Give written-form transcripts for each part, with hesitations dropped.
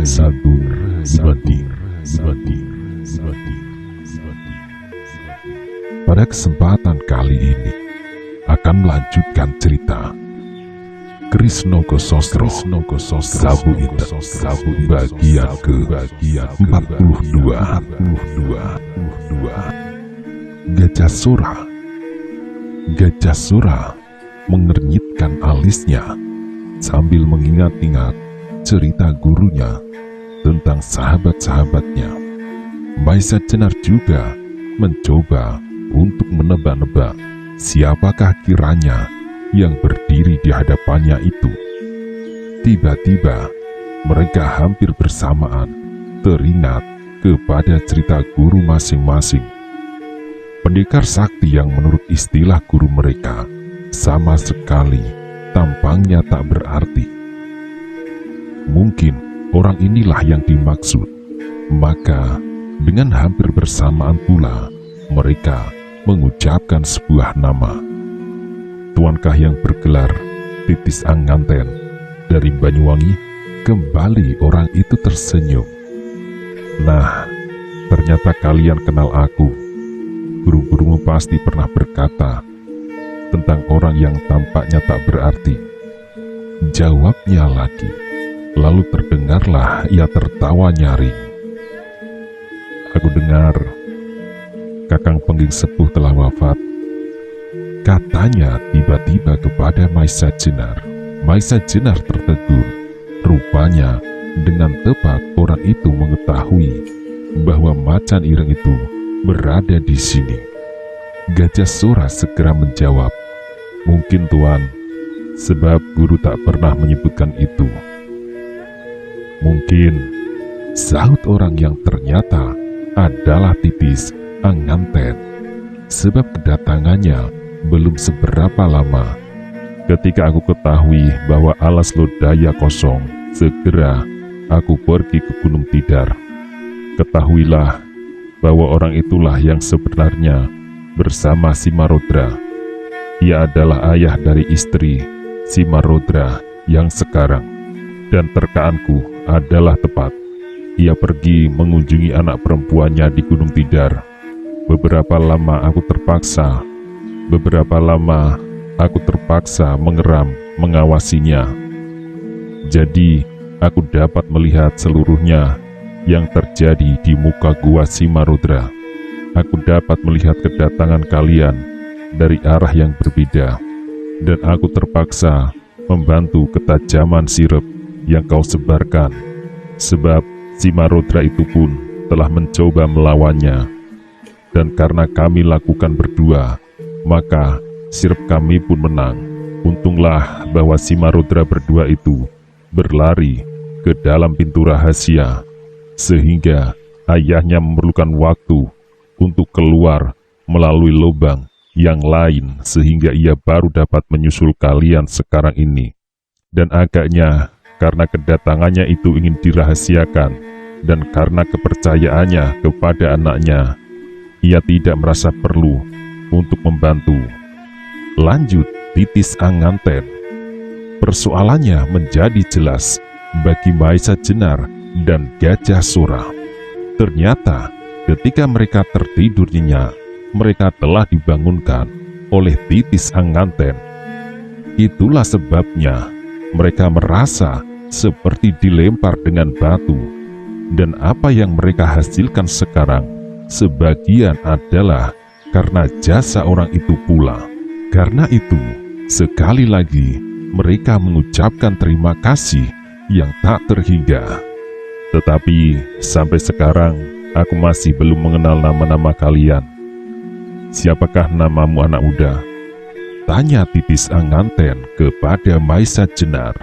satu dibanding. Pada kesempatan kali ini akan melanjutkan cerita Krisnogo Sostro Sabu Inten bagian ke-42. Gajah Sura mengernyitkan alisnya sambil mengingat-ingat cerita gurunya tentang sahabat-sahabatnya. Maisa Jenar juga mencoba untuk menebak-nebak siapakah kiranya yang berdiri di hadapannya itu. Tiba-tiba mereka hampir bersamaan teringat kepada cerita guru masing-masing. Pendekar sakti yang menurut istilah guru mereka sama sekali tampangnya tak berarti. Mungkin orang inilah yang dimaksud. Maka dengan hampir bersamaan pula mereka mengucapkan sebuah nama. Tuankah yang bergelar Titis Anganten dari Banyuwangi? Kembali orang itu tersenyum. Nah, ternyata kalian kenal aku. Guru-gurumu pasti pernah berkata tentang orang yang tampaknya tak berarti. Jawabnya lagi. Lalu terdengarlah ia tertawa nyaring. Aku dengar Kakang Pengging Sepuh telah wafat, katanya tiba-tiba kepada Maisa Jenar. Maisa Jenar tertegun. Rupanya dengan tepat orang itu mengetahui bahwa macan ireng itu berada di sini. Gajah Sura segera menjawab, "Mungkin Tuan, sebab guru tak pernah menyebutkan itu." "Mungkin," sahut orang yang ternyata adalah Titis Anganten, sebab kedatangannya belum seberapa lama. Ketika aku ketahui bahwa alas lodaya kosong, segera aku pergi ke Gunung Tidar. Ketahuilah bahwa orang itulah yang sebenarnya bersama Simarodra. Ia adalah ayah dari istri Simarodra yang sekarang, dan terkaanku adalah tepat. Ia pergi mengunjungi anak perempuannya di Gunung Tidar. Beberapa lama aku terpaksa mengeram mengawasinya. Jadi aku dapat melihat seluruhnya yang terjadi di muka gua Simarodra. Aku dapat melihat kedatangan kalian dari arah yang berbeda, dan aku terpaksa membantu ketajaman sirep yang kau sebarkan, sebab Simarodra itu pun telah mencoba melawannya. Dan karena kami lakukan berdua, maka sirep kami pun menang. Untunglah bahwa Simarodra berdua itu berlari ke dalam pintu rahasia, sehingga ayahnya memerlukan waktu untuk keluar melalui lubang yang lain, sehingga ia baru dapat menyusul kalian sekarang ini. Dan agaknya karena kedatangannya itu ingin dirahasiakan, dan karena kepercayaannya kepada anaknya, ia tidak merasa perlu untuk membantu. Lanjut Titis Anganten. Persoalannya menjadi jelas bagi Maisa Jenar dan Gajah Sura. Ternyata ketika mereka tertidur nyenyak, mereka telah dibangunkan oleh Titis Anganten. Itulah sebabnya mereka merasa seperti dilempar dengan batu. Dan apa yang mereka hasilkan sekarang sebagian adalah karena jasa orang itu pula. Karena itu, sekali lagi mereka mengucapkan terima kasih yang tak terhingga. Tetapi sampai sekarang aku masih belum mengenal nama-nama kalian. Siapakah namamu, anak muda? Tanya Titis Anganten kepada Maisa Jenar.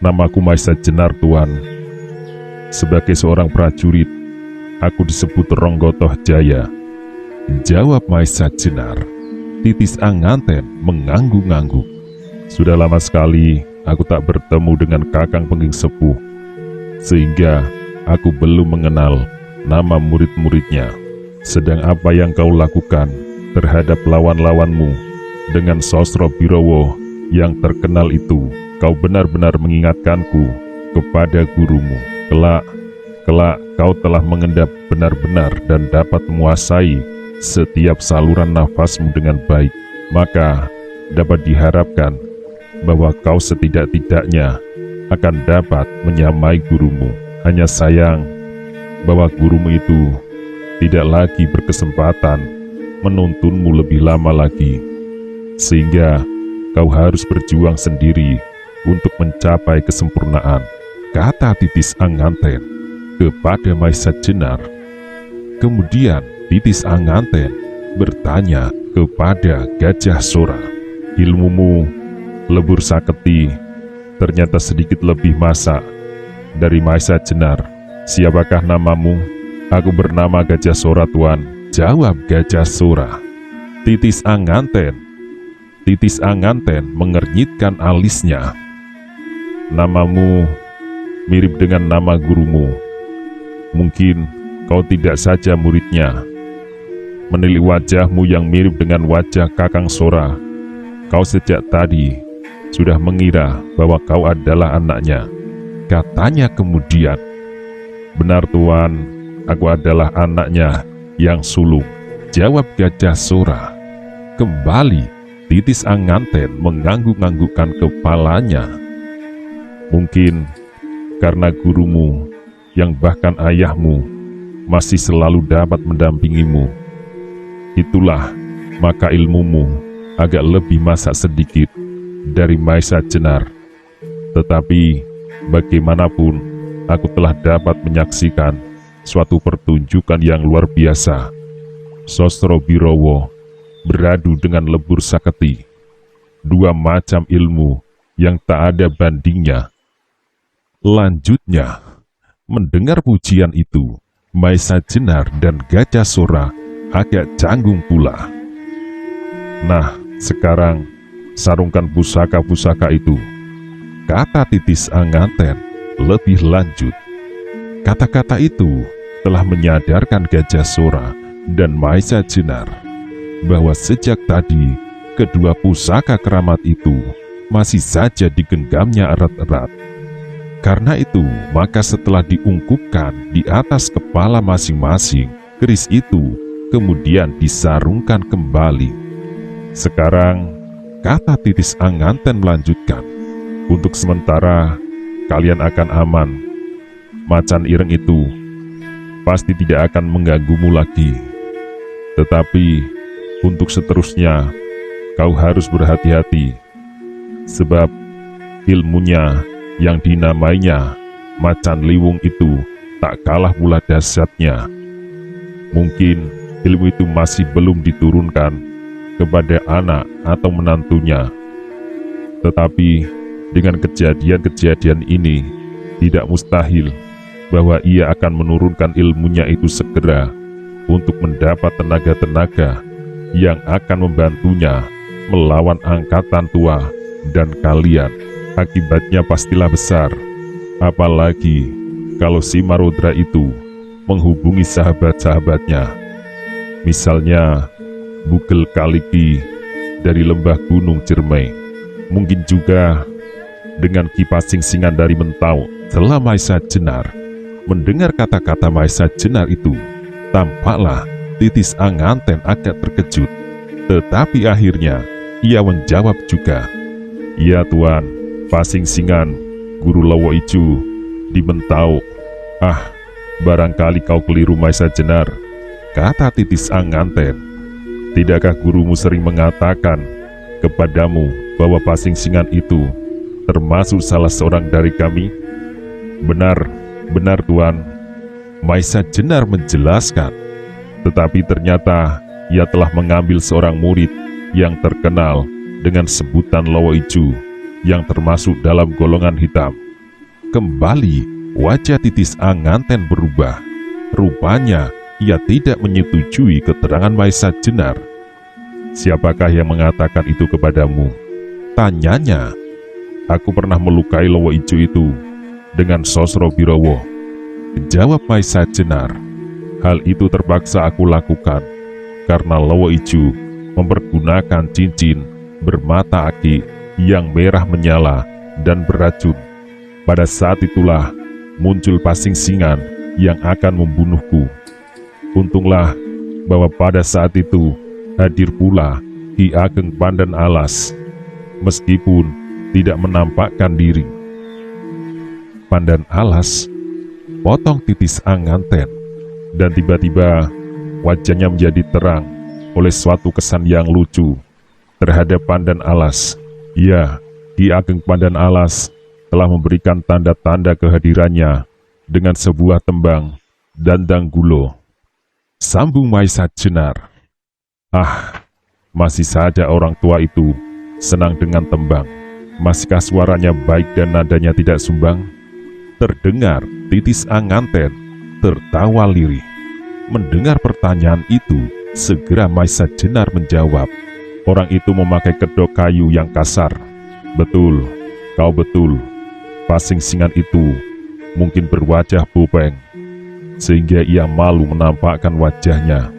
Namaku Maisa Jenar, Tuan. Sebagai seorang prajurit, aku disebut Ronggotoh Jaya. Jawab Maisa Jenar. Titis Anganten mengangguk-angguk. Sudah lama sekali aku tak bertemu dengan Kakang Pengging Sepuh, sehingga aku belum mengenal nama murid-muridnya. Sedang apa yang kau lakukan terhadap lawan-lawanmu dengan Sosro Birowo yang terkenal itu, kau benar-benar mengingatkanku kepada gurumu. Kelak kau telah mengendap benar-benar dan dapat menguasai setiap saluran nafasmu dengan baik, maka dapat diharapkan bahwa kau setidak-tidaknya akan dapat menyamai gurumu. Hanya sayang bahwa gurumu itu tidak lagi berkesempatan menuntunmu lebih lama lagi, sehingga kau harus berjuang sendiri untuk mencapai kesempurnaan, kata Titis Anganten kepada Maisa Jenar. Kemudian Titis Anganten bertanya kepada Gajah Sora, ilmumu lebur saketi ternyata sedikit lebih masak dari Maisa Jenar. Siapakah namamu? Aku bernama Gajah Sora, Tuan, jawab Gajah Sora. Titis Anganten mengernyitkan alisnya. Namamu mirip dengan nama gurumu. Mungkin kau tidak saja muridnya. Menilik wajahmu yang mirip dengan wajah Kakang Sora, kau sejak tadi sudah mengira bahwa kau adalah anaknya, katanya kemudian. Benar, Tuan, aku adalah anaknya yang sulung, jawab Gajah Sora. Kembali Titis Anganten mengangguk-anggukkan kepalanya. Mungkin karena gurumu yang bahkan ayahmu masih selalu dapat mendampingimu, itulah maka ilmumu agak lebih masak sedikit dari Maisa Jenar. Tetapi bagaimanapun aku telah dapat menyaksikan suatu pertunjukan yang luar biasa. Sosro Birowo beradu dengan lebur saketi, dua macam ilmu yang tak ada bandingnya. Lanjutnya, mendengar pujian itu, Maisa Jenar dan Gajah Sora agak canggung pula. Nah, sekarang sarungkan pusaka-pusaka itu, kata Titis Anganten lebih lanjut. Kata-kata itu telah menyadarkan Gajah Sora dan Maisa Jenar bahwa sejak tadi kedua pusaka keramat itu masih saja digenggamnya erat-erat. Karena itu, maka setelah diungkupkan di atas kepala masing-masing, keris itu kemudian disarungkan kembali. Sekarang, kata Titis Anganten melanjutkan, untuk sementara kalian akan aman. Macan ireng itu pasti tidak akan mengganggumu lagi. Tetapi untuk seterusnya kau harus berhati-hati, sebab ilmunya yang dinamainya Macan Liwung itu tak kalah pula dahsyatnya. Mungkin ilmu itu masih belum diturunkan kepada anak atau menantunya. Tetapi dengan kejadian-kejadian ini, tidak mustahil bahwa ia akan menurunkan ilmunya itu segera untuk mendapat tenaga-tenaga yang akan membantunya melawan angkatan tua dan kalian. Akibatnya pastilah besar, apalagi kalau si Marodra itu menghubungi sahabat-sahabatnya. Misalnya Bugel Kaliki dari lembah Gunung Ciremai, mungkin juga dengan Ki Pasingsingan dari Mentau. Setelah Maisa Jenar mendengar kata-kata Maisa Jenar itu, tampaklah Titis Anganten agak terkejut. Tetapi akhirnya ia menjawab juga, "Ya Tuan, Pasingsingan, Guru Lowo Ijo di Mentau." "Ah, barangkali kau keliru Maisa Jenar," kata Titis Anganten. "Tidakkah gurumu sering mengatakan kepadamu bahwa Pasingsingan itu termasuk salah seorang dari kami?" "Benar, benar Tuan," Maisa Jenar menjelaskan. "Tetapi ternyata ia telah mengambil seorang murid yang terkenal dengan sebutan Lowo Ijo, yang termasuk dalam golongan hitam." Kembali wajah Titis Anganten berubah. Rupanya ia tidak menyetujui keterangan Maisa Jenar. "Siapakah yang mengatakan itu kepadamu?" tanyanya. "Aku pernah melukai Lowo Ijo itu dengan Sosro Birowo," jawab Maisa Jenar. "Hal itu terpaksa aku lakukan karena Lowo Ijo mempergunakan cincin bermata aki yang merah menyala dan beracun. Pada saat itulah muncul pasing-singan yang akan membunuhku. Untunglah bahwa pada saat itu hadir pula Ki Ageng Pandan Alas, meskipun tidak menampakkan diri. Pandan Alas potong titis anganten, dan tiba-tiba wajahnya menjadi terang oleh suatu kesan yang lucu terhadap Pandan Alas. Ya, Ki Ageng Pandan Alas telah memberikan tanda-tanda kehadirannya dengan sebuah tembang Dandang Gulo. Sambung Maisa Jenar. Masih saja orang tua itu senang dengan tembang. Masihkah suaranya baik dan nadanya tidak sumbang? Terdengar titis anganten tertawa lirih. Mendengar pertanyaan itu, segera Maisa Jenar menjawab. Orang itu memakai kedok kayu yang kasar. Betul, kau betul. Pasing-singan itu mungkin berwajah bopeng, sehingga ia malu menampakkan wajahnya.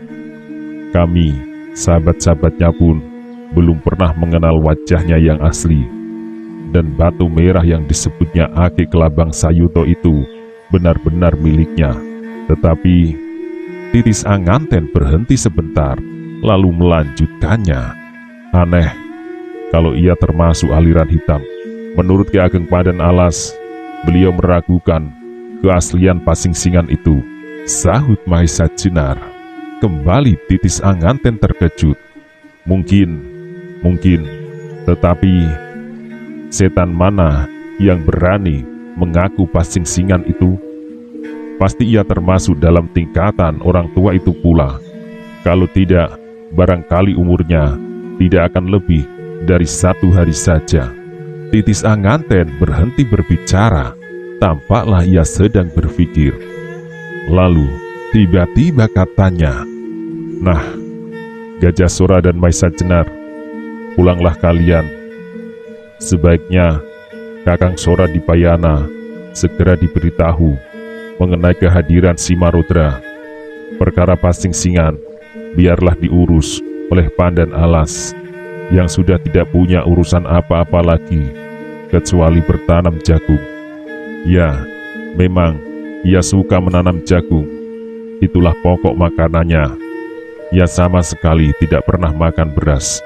Kami, sahabat-sahabatnya pun, belum pernah mengenal wajahnya yang asli. Dan batu merah yang disebutnya Aki Kelabang Sayuto itu benar-benar miliknya. Tetapi titis anganten berhenti sebentar, lalu melanjutkannya. Aneh, kalau ia termasuk aliran hitam. Menurut Ki Ageng Pandan Alas, beliau meragukan keaslian pasing-singan itu, sahut Maisa Jenar. Kembali titis anganten terkejut. Mungkin, tetapi setan mana yang berani mengaku pasing-singan itu? Pasti ia termasuk dalam tingkatan orang tua itu pula. Kalau tidak, barangkali umurnya tidak akan lebih dari 1 hari saja. Titis anganten berhenti berbicara. Tampaklah ia sedang berpikir. Lalu tiba-tiba katanya, "Nah, Gajah Sora dan Maisa Jenar, pulanglah kalian. Sebaiknya Kakang Sora Dipayana segera diberitahu mengenai kehadiran si Marodra. Perkara pasing-singan biarlah diurus oleh Pandan Alas yang sudah tidak punya urusan apa-apa lagi kecuali bertanam jagung. Ya, memang ia suka menanam jagung. Itulah pokok makanannya. Ia sama sekali tidak pernah makan beras."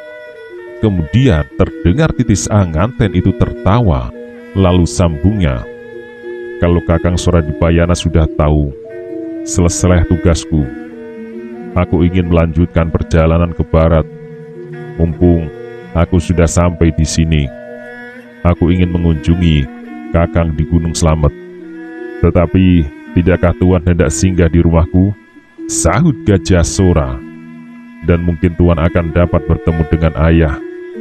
Kemudian terdengar titis anganten itu tertawa, lalu sambungnya, "Kalau Kakang Sora Dipayana sudah tahu, selesai tugasku. Aku ingin melanjutkan perjalanan ke barat. Mumpung aku sudah sampai di sini, aku ingin mengunjungi Kakang di Gunung Slamet. Tetapi tidakkah Tuan hendak singgah di rumahku?" sahut Gajah Sora. "Dan mungkin Tuan akan dapat bertemu dengan ayah.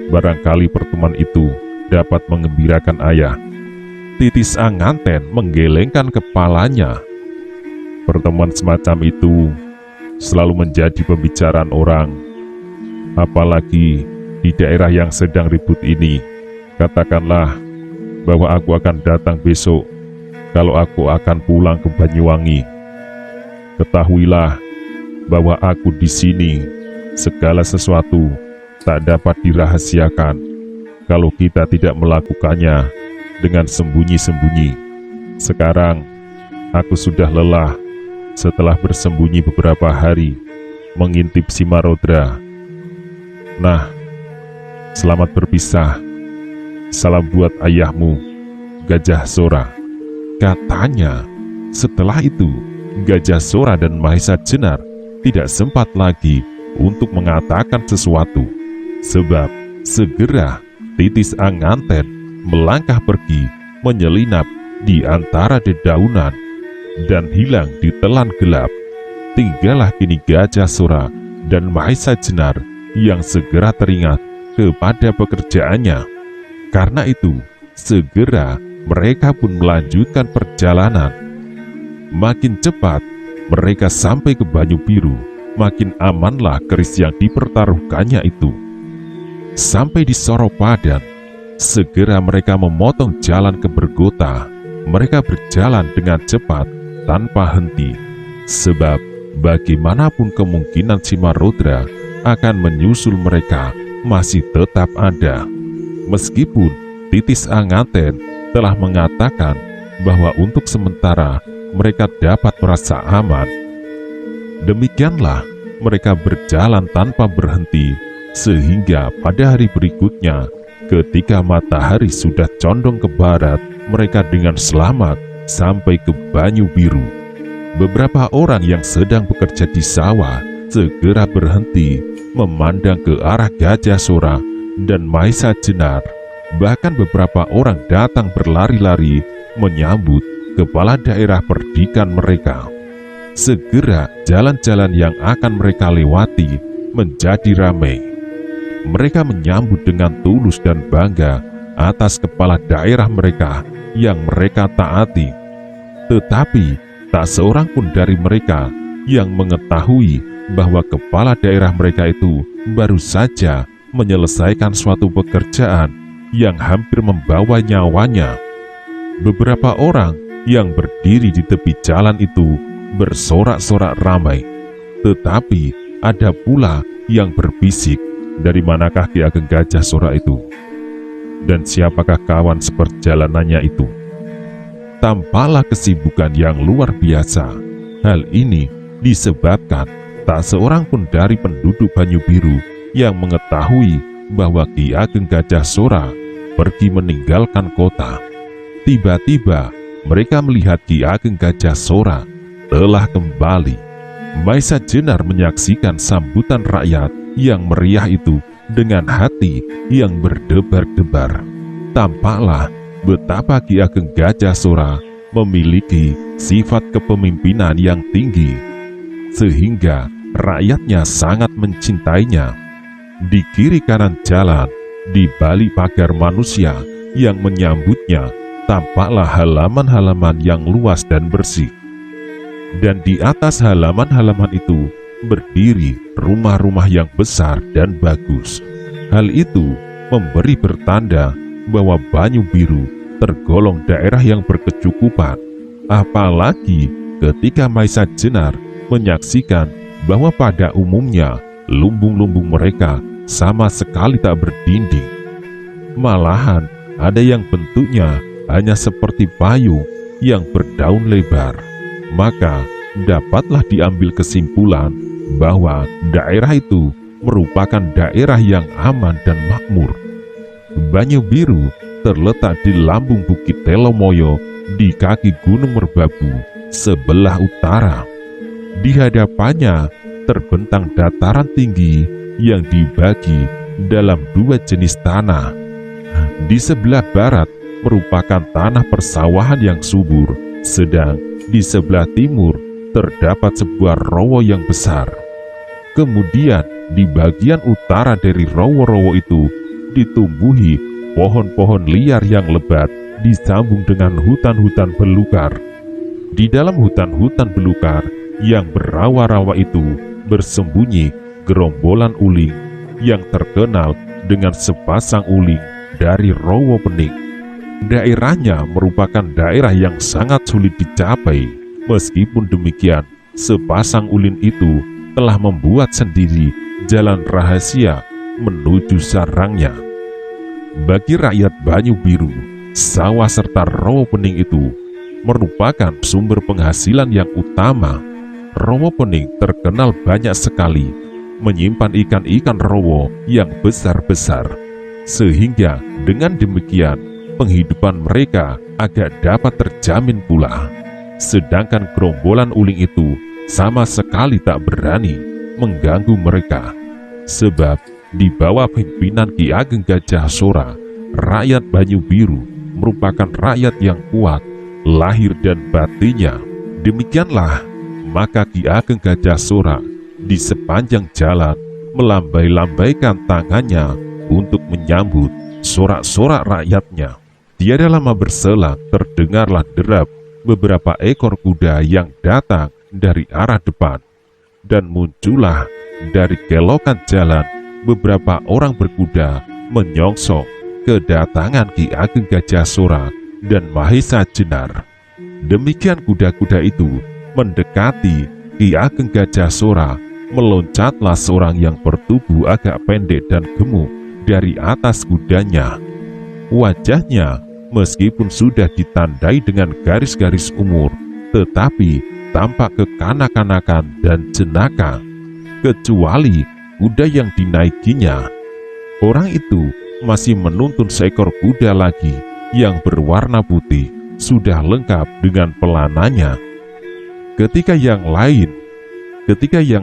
Barangkali pertemuan itu dapat mengembirakan ayah." Titis anganten menggelengkan kepalanya. Pertemuan semacam itu selalu menjadi pembicaraan orang, apalagi di daerah yang sedang ribut ini. Katakanlah bahwa aku akan datang besok, kalau aku akan pulang ke Banyuwangi. Ketahuilah bahwa aku di sini, segala sesuatu tak dapat dirahasiakan kalau kita tidak melakukannya dengan sembunyi-sembunyi. Sekarang aku sudah lelah setelah bersembunyi beberapa hari mengintip si Marodra. Nah, selamat berpisah. Salam buat ayahmu, Gajah Sora," katanya. Setelah itu, Gajah Sora dan Maisa Jenar tidak sempat lagi untuk mengatakan sesuatu, sebab segera titis anganten melangkah pergi menyelinap di antara dedaunan dan hilang di telan gelap. Tinggallah kini Gajah Sora dan Maisa Jenar yang segera teringat kepada pekerjaannya. Karena itu, segera mereka pun melanjutkan perjalanan. Makin cepat mereka sampai ke Banyu Biru, makin amanlah keris yang dipertaruhkannya itu. Sampai di Soropadan, segera mereka memotong jalan ke Bergota. Mereka berjalan dengan cepat tanpa henti, sebab bagaimanapun kemungkinan si Marodra akan menyusul mereka masih tetap ada. Meskipun titis anganten telah mengatakan bahwa untuk sementara mereka dapat merasa aman. Demikianlah mereka berjalan tanpa berhenti, sehingga pada hari berikutnya, ketika matahari sudah condong ke barat, mereka dengan selamat sampai ke Banyu Biru. Beberapa orang yang sedang bekerja di sawah segera berhenti memandang ke arah Gajah Sora dan Maesa Jenar. Bahkan beberapa orang datang berlari-lari menyambut kepala daerah perdikan mereka. Segera jalan-jalan yang akan mereka lewati menjadi ramai. Mereka menyambut dengan tulus dan bangga atas kepala daerah mereka yang mereka taati. Tetapi tak seorang pun dari mereka yang mengetahui bahwa kepala daerah mereka itu baru saja menyelesaikan suatu pekerjaan yang hampir membawa nyawanya. Beberapa orang yang berdiri di tepi jalan itu bersorak-sorak ramai, tetapi ada pula yang berbisik, "Dari manakah Ki Ageng Gajah Sora itu? Dan siapakah kawan seperjalanannya itu?" Tampaklah kesibukan yang luar biasa. Hal ini disebabkan tak seorang pun dari penduduk Banyu Biru yang mengetahui bahwa Ki Ageng Gajah Sora pergi meninggalkan kota. Tiba-tiba mereka melihat Ki Ageng Gajah Sora telah kembali. Maesa Jenar menyaksikan sambutan rakyat yang meriah itu dengan hati yang berdebar-debar. Tampaklah betapa Ki Ageng Gajah Sora memiliki sifat kepemimpinan yang tinggi, sehingga rakyatnya sangat mencintainya. Di kiri kanan jalan, di balik pagar manusia yang menyambutnya, tampaklah halaman-halaman yang luas dan bersih. Dan di atas halaman-halaman itu berdiri rumah-rumah yang besar dan bagus. Hal itu memberi pertanda bahwa Banyu Biru tergolong daerah yang berkecukupan. Apalagi ketika Maesa Jenar menyaksikan bahwa pada umumnya lumbung-lumbung mereka sama sekali tak berdinding. Malahan ada yang bentuknya hanya seperti payung yang berdaun lebar. Maka dapatlah diambil kesimpulan bahwa daerah itu merupakan daerah yang aman dan makmur. Banyu Biru terletak di lambung Bukit Telomoyo di kaki Gunung Merbabu sebelah utara. Di hadapannya terbentang dataran tinggi yang dibagi dalam dua jenis tanah. Di sebelah barat merupakan tanah persawahan yang subur, sedang di sebelah timur terdapat sebuah rowo yang besar. Kemudian di bagian utara dari rowo-rowo itu ditumbuhi pohon-pohon liar yang lebat disambung dengan hutan-hutan belukar. Di dalam hutan-hutan belukar yang berawa-rawa itu bersembunyi gerombolan uling yang terkenal dengan sepasang uling dari Rowo Pening. Daerahnya merupakan daerah yang sangat sulit dicapai. Meskipun demikian, sepasang ulin itu telah membuat sendiri jalan rahasia menuju sarangnya. Bagi rakyat Banyu Biru, sawah serta Rowo Pening itu merupakan sumber penghasilan yang utama. Rowo Pening terkenal banyak sekali menyimpan ikan-ikan rowo yang besar-besar, sehingga dengan demikian penghidupan mereka agak dapat terjamin pula. Sedangkan gerombolan uling itu sama sekali tak berani mengganggu mereka, sebab di bawah pimpinan Ki Ageng Gajah Sora, rakyat Banyu Biru merupakan rakyat yang kuat lahir dan batinnya. Demikianlah maka Ki Ageng Gajah Sora di sepanjang jalan melambai-lambaikan tangannya untuk menyambut sorak-sorak rakyatnya. Tiada lama berselang terdengarlah derap beberapa ekor kuda yang datang dari arah depan, dan muncullah dari kelokan jalan beberapa orang berkuda menyongsong kedatangan Ki Ageng Gajah Sora dan Maesa Jenar. Demikian kuda-kuda itu mendekati Ki Ageng Gajah Sora, meloncatlah seorang yang bertubuh agak pendek dan gemuk dari atas kudanya. Wajahnya meskipun sudah ditandai dengan garis-garis umur, tetapi tampak kekanak-kanakan dan jenaka, kecuali kuda yang dinaikinya. Orang itu masih menuntun seekor kuda lagi yang berwarna putih, sudah lengkap dengan pelananya. Ketika yang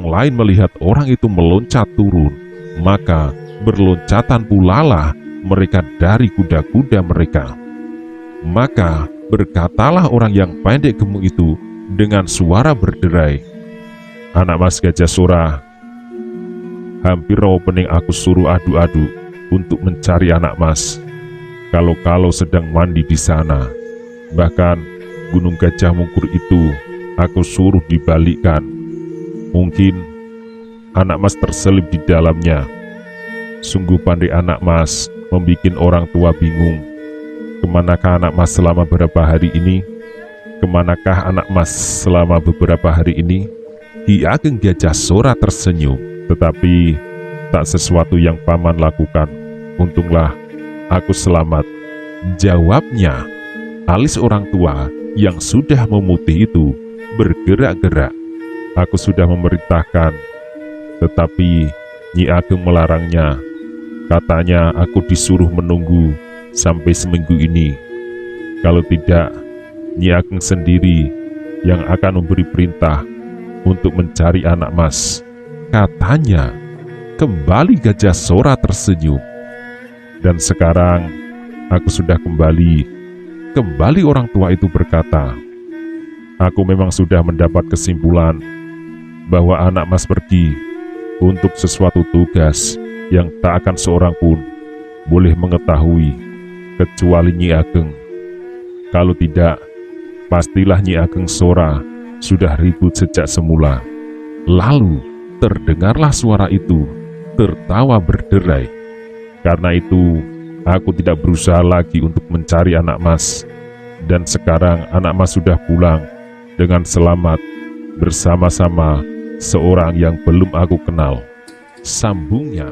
lain melihat orang itu meloncat turun, maka berloncatan pula lah mereka dari kuda-kuda mereka. Maka berkatalah orang yang pendek gemuk itu dengan suara berderai, "Anak Mas Gajah Sora, hampir opening aku suruh adu-adu untuk mencari anak Mas. Kalau sedang mandi di sana, bahkan Gunung Gajah Mungkur itu aku suruh dibalikkan. Mungkin anak Mas terselip di dalamnya. Sungguh pandai anak Mas, membikin orang tua bingung. Kemanakah anak Mas selama beberapa hari ini? Kemanakah anak Mas selama beberapa hari ini?" Ki Ageng Gajah Sora tersenyum, "Tetapi tak sesuatu yang paman lakukan. Untunglah aku selamat," jawabnya. Alis orang tua yang sudah memutih itu bergerak-gerak. "Aku sudah memerintahkan, tetapi Nyi Ageng melarangnya. Katanya aku disuruh menunggu sampai seminggu ini. Kalau tidak, Nyi Ageng sendiri yang akan memberi perintah untuk mencari anak Mas," katanya. Kembali Gajah Sora tersenyum. "Dan sekarang aku sudah kembali orang tua itu berkata. Aku memang sudah mendapat kesimpulan bahwa anak Mas pergi untuk sesuatu tugas yang tak akan seorang pun boleh mengetahui kecuali Nyi Ageng. Kalau tidak, pastilah Nyi Ageng Sora sudah ribut sejak semula." Lalu terdengarlah suara itu tertawa berderai. "Karena itu aku tidak berusaha lagi untuk mencari anak Mas. Dan sekarang anak Mas sudah pulang dengan selamat bersama-sama seorang yang belum aku kenal," sambungnya.